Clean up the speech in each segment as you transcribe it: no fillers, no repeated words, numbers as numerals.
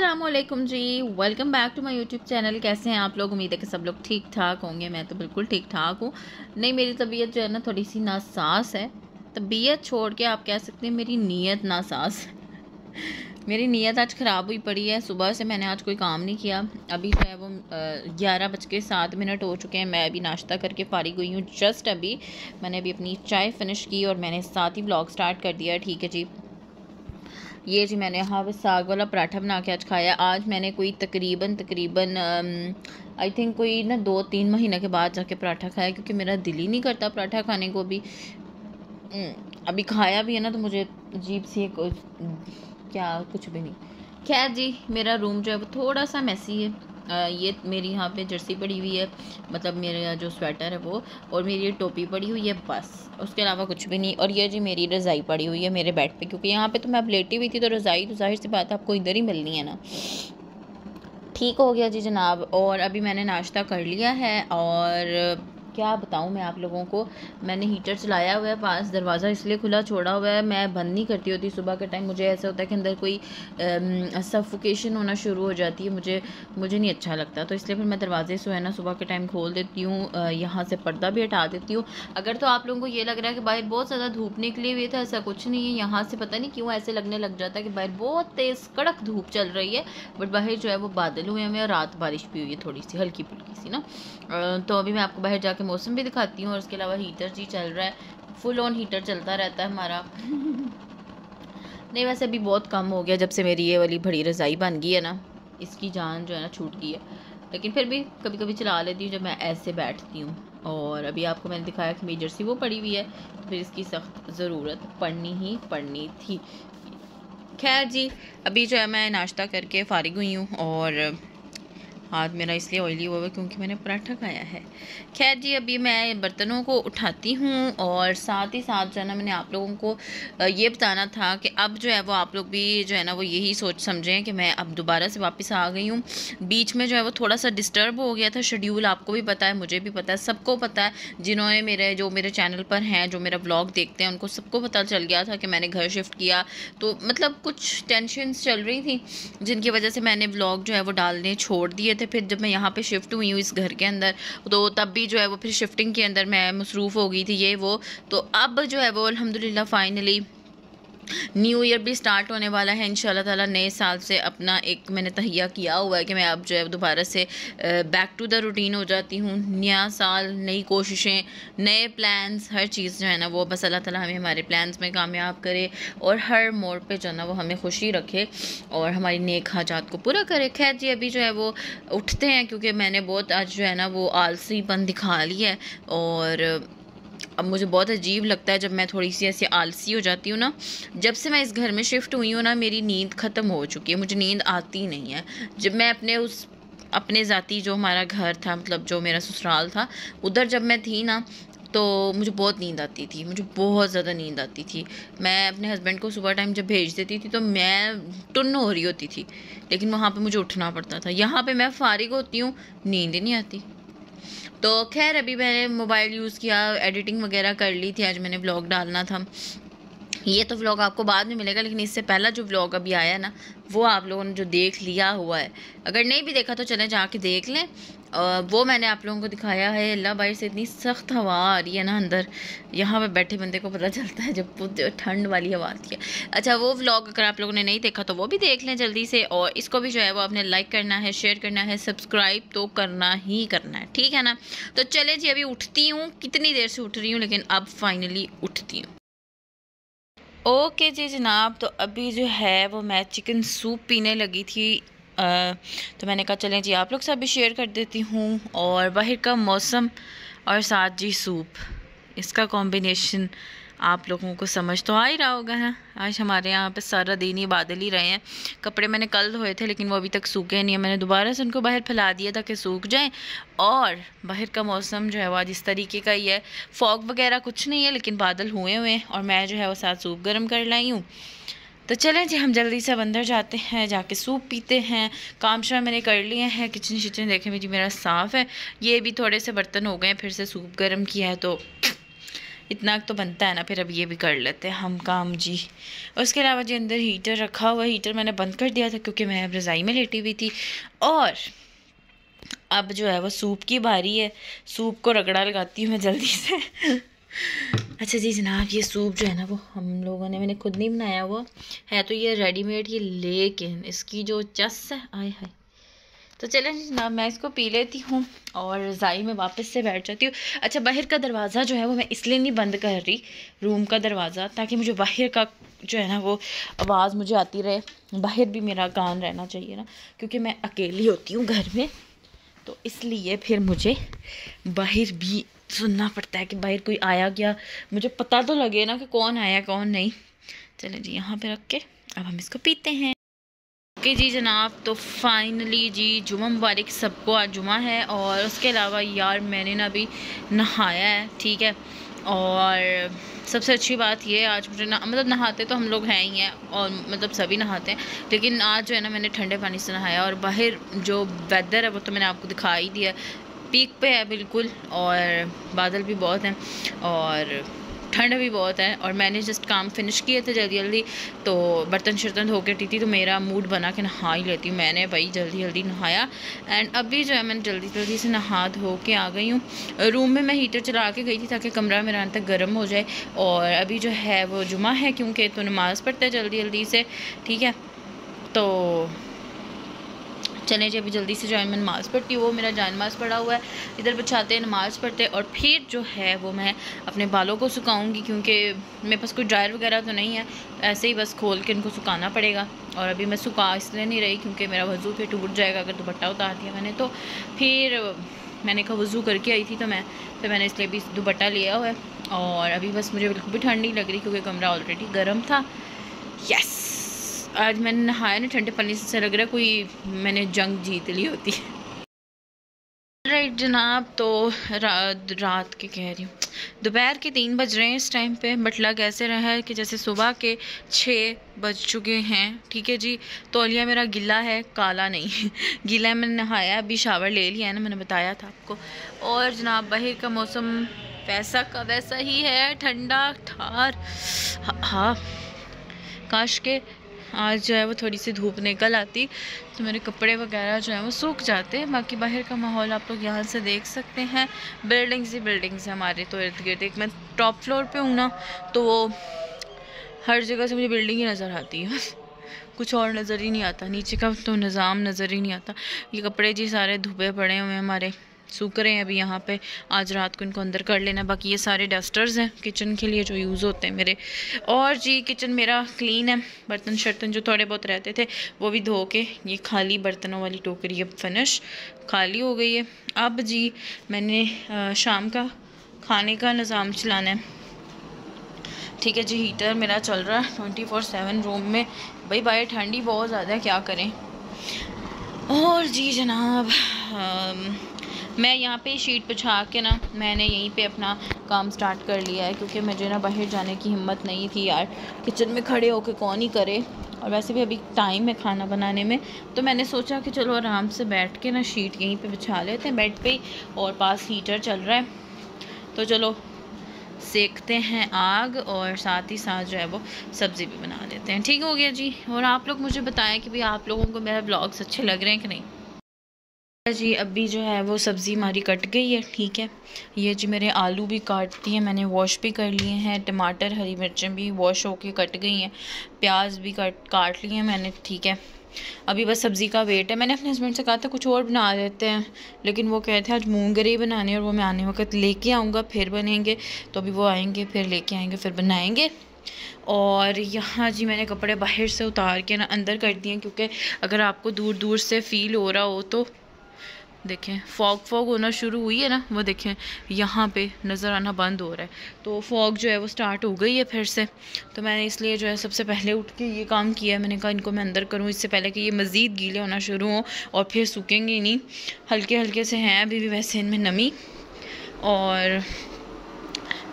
अस्सलामुअलैकुम जी, welcome back to my YouTube channel. कैसे हैं आप लोग? उम्मीद है कि सब लोग ठीक ठाक होंगे। मैं तो बिल्कुल ठीक ठाक हूँ। नहीं, मेरी तबीयत जो है ना थोड़ी सी नासास है। तबीयत छोड़ के आप कह सकते हैं मेरी नीयत नासास है। मेरी नीयत आज ख़राब हुई पड़ी है। सुबह से मैंने आज कोई काम नहीं किया। अभी जो है वो 11:07 हो चुके हैं। मैं अभी नाश्ता करके फारिग हुई हूँ। जस्ट अभी मैंने अभी अपनी चाय फिनिश की और मैंने साथ ही ब्लॉग स्टार्ट कर दिया। ठीक है जी, ये जी मैंने यहाँ पे साग वाला पराठा बना के आज खाया। आज मैंने कोई तकरीबन आई थिंक कोई ना 2-3 महीने के बाद जाके पराठा खाया, क्योंकि मेरा दिल ही नहीं करता पराठा खाने को भी। अभी खाया भी है ना तो मुझे अजीब सी एक क्या कुछ भी नहीं। खैर जी, मेरा रूम जो है वो थोड़ा सा मैसी है। ये मेरी यहाँ पे जर्सी पड़ी हुई है, मतलब मेरा जो स्वेटर है वो, और मेरी ये टोपी पड़ी हुई है, बस उसके अलावा कुछ भी नहीं। और ये जी मेरी रज़ाई पड़ी हुई है मेरे बेड पे, क्योंकि यहाँ पे तो मैं अब लेटी हुई थी तो रज़ाई तो जाहिर सी बात है आपको इधर ही मिलनी है ना। ठीक हो गया जी जनाब। और अभी मैंने नाश्ता कर लिया है और क्या बताऊँ मैं आप लोगों को, मैंने हीटर चलाया हुआ है पास, दरवाज़ा इसलिए खुला छोड़ा हुआ है। मैं बंद नहीं करती होती सुबह के टाइम, मुझे ऐसा होता है कि अंदर कोई सफोकेशन होना शुरू हो जाती है, मुझे नहीं अच्छा लगता। तो इसलिए फिर मैं दरवाजे से है ना सुबह के टाइम खोल देती हूँ, यहाँ से पर्दा भी हटा देती हूँ। अगर तो आप लोगों को ये लग रहा है कि बाहर बहुत ज़्यादा धूप निकली हुई है, तो ऐसा कुछ नहीं है। यहाँ से पता नहीं क्यों ऐसे लगने लग जाता है कि बाहर बहुत तेज़ कड़क धूप चल रही है, बट बाहर जो है वो बादल हुए हैं और रात बारिश भी हुई है थोड़ी सी हल्की फुल्की सी ना। तो अभी मैं आपको बाहर जाके मौसम भी दिखाती हूँ। और उसके अलावा हीटर जी चल रहा है, फुल ऑन हीटर चलता रहता है हमारा। नहीं, वैसे अभी बहुत कम हो गया जब से मेरी ये वाली बड़ी रज़ाई बन गई है ना, इसकी जान जो है ना छूट गई है। लेकिन फिर भी कभी कभी चला लेती हूँ जब मैं ऐसे बैठती हूँ। और अभी आपको मैंने दिखाया कि मेरी जर्सी वो पड़ी हुई है, तो फिर इसकी सख्त ज़रूरत पड़नी ही पड़नी थी। खैर जी, अभी जो है मैं नाश्ता करके फारिग हुई हूँ और हाथ मेरा इसलिए ऑयली हुआ है क्योंकि मैंने पराठा खाया है। खैर जी, अभी मैं बर्तनों को उठाती हूँ और साथ ही साथ जो है ना मैंने आप लोगों को ये बताना था कि अब जो है वो आप लोग भी जो है ना वो यही सोच समझें कि मैं अब दोबारा से वापस आ गई हूँ। बीच में जो है वो थोड़ा सा डिस्टर्ब हो गया था शेड्यूल, आपको भी पता है, मुझे भी पता है, सबको पता है। जिन्होंने मेरे चैनल पर हैं, जो मेरा व्लॉग देखते हैं, उनको सबको पता चल गया था कि मैंने घर शिफ्ट किया। तो मतलब कुछ टेंशन्स चल रही थी जिनकी वजह से मैंने व्लॉग जो है वो डालने छोड़ दिए थे। फिर जब मैं यहाँ पे शिफ्ट हुई हूँ इस घर के अंदर, तो तब भी जो है वो फिर शिफ्टिंग के अंदर मैं मसरूफ़ हो गई थी ये वो। तो अब जो है वो अल्हम्दुलिल्लाह फाइनली न्यू ईयर भी स्टार्ट होने वाला है इंशाल्लाह ताला। नए साल से अपना एक मैंने तहिया किया हुआ है कि मैं अब जो है दोबारा से बैक टू द रूटीन हो जाती हूँ। नया साल, नई कोशिशें, नए प्लान्स, हर चीज़ जो है ना वो बस अल्लाह ताला हमें हमारे प्लान्स में कामयाब करे और हर मोड़ पे जो है ना वो हमें खुशी रखे और हमारी नेक हाजात को पूरा करे। खैर जी, अभी जो है वो उठते हैं, क्योंकि मैंने बहुत आज जो है ना वो आलसीपन दिखा लिया है। और अब मुझे बहुत अजीब लगता है जब मैं थोड़ी सी ऐसी आलसी हो जाती हूँ ना। जब से मैं इस घर में शिफ्ट हुई हूँ ना, मेरी नींद ख़त्म हो चुकी है, मुझे नींद आती नहीं है। जब मैं अपने ज़ाती जो हमारा घर था, मतलब जो मेरा ससुराल था, उधर जब मैं थी ना तो मुझे बहुत नींद आती थी, मुझे बहुत ज़्यादा नींद आती थी। मैं अपने हस्बैंड को सुबह टाइम जब भेज देती थी तो मैं टुन्न हो रही होती थी, लेकिन वहाँ पे मुझे उठना पड़ता था। यहाँ पे मैं फारिग होती हूँ, नींद ही नहीं आती। तो खैर अभी मैंने मोबाइल यूज़ किया, एडिटिंग वगैरह कर ली थी, आज मैंने व्लॉग डालना था। ये तो व्लॉग आपको बाद में मिलेगा, लेकिन इससे पहला जो व्लॉग अभी आया ना वो आप लोगों ने जो देख लिया हुआ है, अगर नहीं भी देखा तो चलें जाके देख लें। वो मैंने आप लोगों को दिखाया है। अल्लाह बाहर से इतनी सख्त हवा आ रही है ना अंदर, यहाँ पे बैठे बंदे को पता चलता है जब ठंड वाली हवा आती है। अच्छा, वो व्लॉग अगर आप लोगों ने नहीं देखा तो वो भी देख लें जल्दी से। और इसको भी जो है वो आपने लाइक करना है, शेयर करना है, सब्सक्राइब तो करना ही करना है, ठीक है ना। तो चले जी, अभी उठती हूँ, कितनी देर से उठ रही हूँ लेकिन अब फाइनली उठती हूँ। ओके जी जनाब, तो अभी जो है वो मैं चिकन सूप पीने लगी थी। तो मैंने कहा चलें जी आप लोग से भी शेयर कर देती हूँ। और बाहर का मौसम और साथ जी सूप, इसका कॉम्बिनेशन आप लोगों को समझ तो आ ही रहा होगा ना। आज हमारे यहाँ पे सारा दिन ही बादल ही रहे हैं। कपड़े मैंने कल धोए थे लेकिन वो अभी तक सूखे नहीं है, मैंने दोबारा से उनको बाहर फैला दिया ताकि सूख जाएं। और बाहर का मौसम जो है वो आज इस तरीके का ही है, फॉग वगैरह कुछ नहीं है लेकिन बादल हुए हुए हैं। और मैं जो है वो साथ सूप गर्म कर लाई हूँ। तो चलें जी हम जल्दी से अब अंदर जाते हैं, जाके सूप पीते हैं। काम शाम मैंने कर लिए हैं, किचन शिचन देखें जी मेरा साफ़ है। ये भी थोड़े से बर्तन हो गए हैं, फिर से सूप गर्म किया है तो इतना तो बनता है ना, फिर अब ये भी कर लेते हैं हम काम जी। उसके अलावा जी अंदर हीटर रखा हुआ, हीटर मैंने बंद कर दिया था क्योंकि मैं अब रज़ाई में लेटी हुई थी। और अब जो है वो सूप की बारी है, सूप को रगड़ा लगाती हूँ मैं जल्दी से। अच्छा जी जनाब, ये सूप जो है ना वो हम लोगों ने, मैंने खुद नहीं बनाया हुआ है, तो ये रेडीमेड ये, लेकिन इसकी जो चस है आय हाय। तो चलें जी जनाब, मैं इसको पी लेती हूँ और रज़ाई में वापस से बैठ जाती हूँ। अच्छा, बाहर का दरवाज़ा जो है वो मैं इसलिए नहीं बंद कर रही, रूम का दरवाज़ा, ताकि मुझे बाहर का जो है ना वो आवाज़ मुझे आती रहे। बाहर भी मेरा कान रहना चाहिए ना, क्योंकि मैं अकेली होती हूँ घर में, तो इसलिए फिर मुझे बाहर भी सुनना पड़ता है कि बाहर कोई आया गया, मुझे पता तो लगे ना कि कौन आया कौन नहीं। चलें जी, यहाँ पे रख के अब हम इसको पीते हैं। ओके जी जनाब, तो फाइनली जी जुमा मुबारक सबको, आज जुमा है। और उसके अलावा यार मैंने ना अभी नहाया है, ठीक है। और सबसे अच्छी बात ये, आज मुझे मतलब नहाते तो हम लोग हैं ही हैं, और मतलब सभी नहाते हैं, लेकिन आज जो है ना मैंने ठंडे पानी से नहाया। और बाहर जो वेदर है वो तो मैंने आपको दिखा ही दिया, पीक पे है बिल्कुल, और बादल भी बहुत हैं और ठंड भी बहुत है। और मैंने जस्ट काम फिनिश किए थे जल्दी जल्दी, तो बर्तन शर्तन धो के टी तो मेरा मूड बना के नहा ही लेती हूँ। मैंने भाई जल्दी जल्दी नहाया, एंड अभी जो है मैंने जल्दी जल्दी से नहा धो के आ गई हूँ। रूम में मैं हीटर चला के गई थी ताकि कमरा मेरा अंत तक गर्म हो जाए। और अभी जो है वो जुमा है, क्योंकि तो नमाज़ पढ़ते हैं जल्दी जल्दी से, ठीक है। तो चलें जी, अभी जल्दी से जो है मैं नमाज़ पढ़ती हूँ, वो मेरा जान नमाज़ पढ़ा हुआ है, इधर बिछाते हैं नमाज़ पढ़ते, और फिर जो है वो मैं अपने बालों को सुखाऊंगी, क्योंकि मेरे पास कोई ड्रायर वगैरह तो नहीं है, ऐसे ही बस खोल के इनको सुखाना पड़ेगा। और अभी मैं सुखा इसलिए नहीं रही क्योंकि मेरा वज़ू फिर टूट जाएगा अगर दुपट्टा उतार दिया मैंने। तो फिर मैंने कहा वज़ू करके आई थी तो मैंने इसलिए भी दुपट्टा लिया हुआ है। और अभी बस मुझे बिल्कुल भी ठंड नहीं लग रही क्योंकि कमरा ऑलरेडी गर्म था। यस, आज मैंने नहाया ना ठंडे पानी से, लग रहा है कोई मैंने जंग जीत ली होती है। राइट जनाब, तो रात के कह रही हूँ, दोपहर के 3 बज रहे हैं इस टाइम पे, बट लग ऐसे रहा है कि जैसे सुबह के 6 बज चुके हैं, ठीक है जी। तौलिया मेरा गिला है, काला नहीं गीला है, मैंने नहाया, अभी शावर ले लिया है ना, मैंने बताया था आपको। और जनाब बाहर का मौसम वैसा का वैसा ही है, ठंडा ठार। हाँ, काश के आज जो है वो थोड़ी सी धूप निकल आती तो मेरे कपड़े वगैरह जो है वो सूख जाते। बाकी बाहर का माहौल आप लोग यहाँ से देख सकते हैं, बिल्डिंग्स ही बिल्डिंग्स है हमारे तो इर्द गिर्द। एक मैं टॉप फ्लोर पे हूँ ना, तो वो हर जगह से मुझे बिल्डिंग ही नज़र आती है, कुछ और नज़र ही नहीं आता, नीचे का तो निज़ाम नज़र ही नहीं आता। ये कपड़े जी सारे धुबे पड़े हुए हैं हमारे, सूख रहे हैं अभी यहाँ पे, आज रात को इनको अंदर कर लेना। बाकी ये सारे डस्टर्स हैं किचन के लिए जो यूज़ होते हैं मेरे। और जी किचन मेरा क्लीन है, बर्तन शर्तन जो थोड़े बहुत रहते थे वो भी धो के, ये खाली बर्तनों वाली टोकरी अब फिनिश खाली हो गई है। अब जी मैंने शाम का खाने का निज़ाम चलाना है, ठीक है जी। हीटर मेरा चल रहा है 24/7 रूम में, भाई बाहर ठंडी बहुत ज़्यादा है, क्या करें। और जी जनाब मैं यहाँ पे शीट बिछा के ना मैंने यहीं पे अपना काम स्टार्ट कर लिया है, क्योंकि मुझे ना बाहर जाने की हिम्मत नहीं थी यार, किचन में खड़े होके कौन ही करे, और वैसे भी अभी टाइम है खाना बनाने में, तो मैंने सोचा कि चलो आराम से बैठ के ना शीट यहीं पे बिछा लेते हैं बेड पे, और पास हीटर चल रहा है, तो चलो सेकते हैं आग, और साथ ही साथ जो है वो सब्ज़ी भी बना लेते हैं। ठीक हो गया जी। और आप लोग मुझे बताएं कि भाई आप लोगों को मेरे ब्लॉग्स अच्छे लग रहे हैं कि नहीं जी। अभी जो है वो सब्ज़ी हमारी कट गई है, ठीक है। ये जी मेरे आलू भी काट दिए मैंने, वॉश भी कर लिए हैं, टमाटर हरी मिर्चें भी वॉश होके कट गई हैं, प्याज भी काट लिए हैं मैंने, ठीक है। अभी बस सब्ज़ी का वेट है। मैंने अपने हस्बैंड से कहा था कुछ और बना लेते हैं, लेकिन वो कहते हैं आज मूंगरे बनाने, और वो मैं आने वक्त लेके आऊँगा फिर बनेंगे, तो अभी वो आएंगे फिर लेके आएंगे फिर बनाएंगे। और यहाँ जी मैंने कपड़े बाहर से उतार के ना अंदर कर दिए, क्योंकि अगर आपको दूर दूर से फ़ील हो रहा हो तो देखें फॉग होना शुरू हुई है ना, वो देखें यहाँ पे नज़र आना बंद हो रहा है, तो फॉग जो है वो स्टार्ट हो गई है फिर से। तो मैंने इसलिए जो है सबसे पहले उठ के ये काम किया है, मैंने कहा इनको मैं अंदर करूँ इससे पहले कि ये मज़ीद गीले होना शुरू हो और फिर सूखेंगे ही नहीं। हल्के हल्के से हैं अभी भी वैसे इनमें नमी, और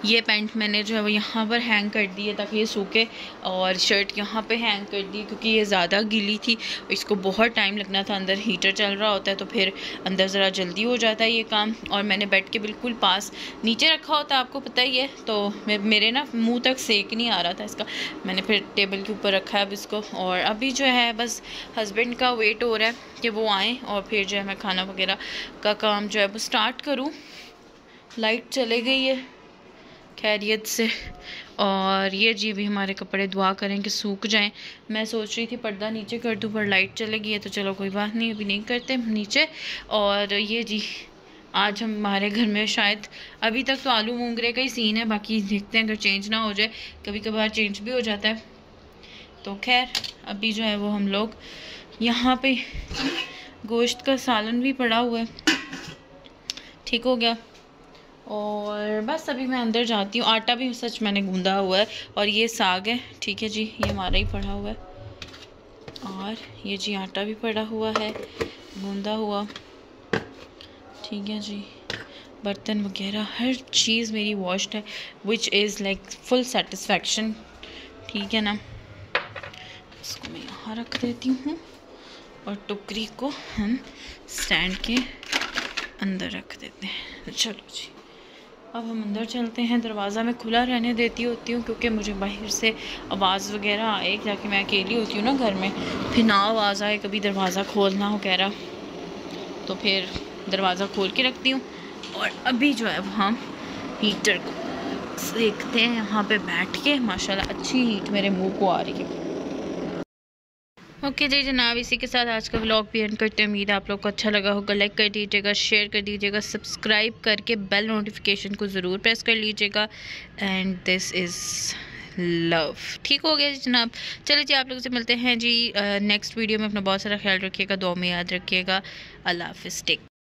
ये पैंट मैंने जो है वो यहाँ पर हैंग कर दी है ताकि ये सूखे, और शर्ट यहाँ पे हैंग कर दी क्योंकि ये ज़्यादा गीली थी। इसको बहुत टाइम लगना था, अंदर हीटर चल रहा होता है तो फिर अंदर ज़रा जल्दी हो जाता है ये काम। और मैंने बेड के बिल्कुल पास नीचे रखा होता है, आपको पता ही है, तो मेरे ना मुँह तक सेक नहीं आ रहा था इसका। मैंने फिर टेबल के ऊपर रखा है अब इसको। और अभी जो है बस हस्बैंड का वेट हो रहा है कि वो आएँ और फिर जो है मैं खाना वगैरह का काम जो है वो स्टार्ट करूँ। लाइट चले गई है खैरियत से। और ये जी भी हमारे कपड़े दुआ करें कि सूख जाएं। मैं सोच रही थी पर्दा नीचे कर दूं पर लाइट चले गई है तो चलो कोई बात नहीं, अभी नहीं करते नीचे। और ये जी आज हमारे घर में शायद अभी तक तो आलू मूंगरे का ही सीन है, बाकी देखते हैं अगर चेंज ना हो जाए, कभी कभार चेंज भी हो जाता है। तो खैर अभी जो है वो हम लोग यहाँ पे गोश्त का सालन भी पड़ा हुआ है, ठीक हो गया। और बस अभी मैं अंदर जाती हूँ। आटा भी सच मैंने गूंदा हुआ है, और ये साग है, ठीक है जी, ये हमारा ही पड़ा हुआ है। और ये जी आटा भी पड़ा हुआ है गूंदा हुआ, ठीक है जी। बर्तन वगैरह हर चीज़ मेरी वॉश्ड है, which is like full satisfaction, ठीक है ना। इसको मैं यहाँ रख देती हूँ और टोकरी को हम स्टैंड के अंदर रख देते हैं। चलो जी अब हम अंदर चलते हैं। दरवाज़ा मैं खुला रहने देती होती हूँ क्योंकि मुझे बाहर से आवाज़ वगैरह आए, जाके मैं अकेली होती हूँ ना घर में, फिर ना आवाज़ आए, कभी दरवाज़ा खोलना हो कह रहा, तो फिर दरवाज़ा खोल के रखती हूँ। और अभी जो है हम हीटर को देखते हैं यहाँ पे बैठ के, माशाल्लाह अच्छी हीट मेरे मुँह को आ रही है। ओके जी जनाब, इसी के साथ आज का व्लॉग भी एंड करते हैं। उम्मीद है आप लोग को अच्छा लगा होगा। लाइक कर दीजिएगा, शेयर कर दीजिएगा, सब्सक्राइब करके बेल नोटिफिकेशन को ज़रूर प्रेस कर लीजिएगा। एंड दिस इज़ लव, ठीक हो गया जी जनाब। चलिए जी आप लोगों से मिलते हैं जी नेक्स्ट वीडियो में। अपना बहुत सारा ख्याल रखिएगा, दुआ में याद रखिएगा। अल्लाह हाफिज़, टेक।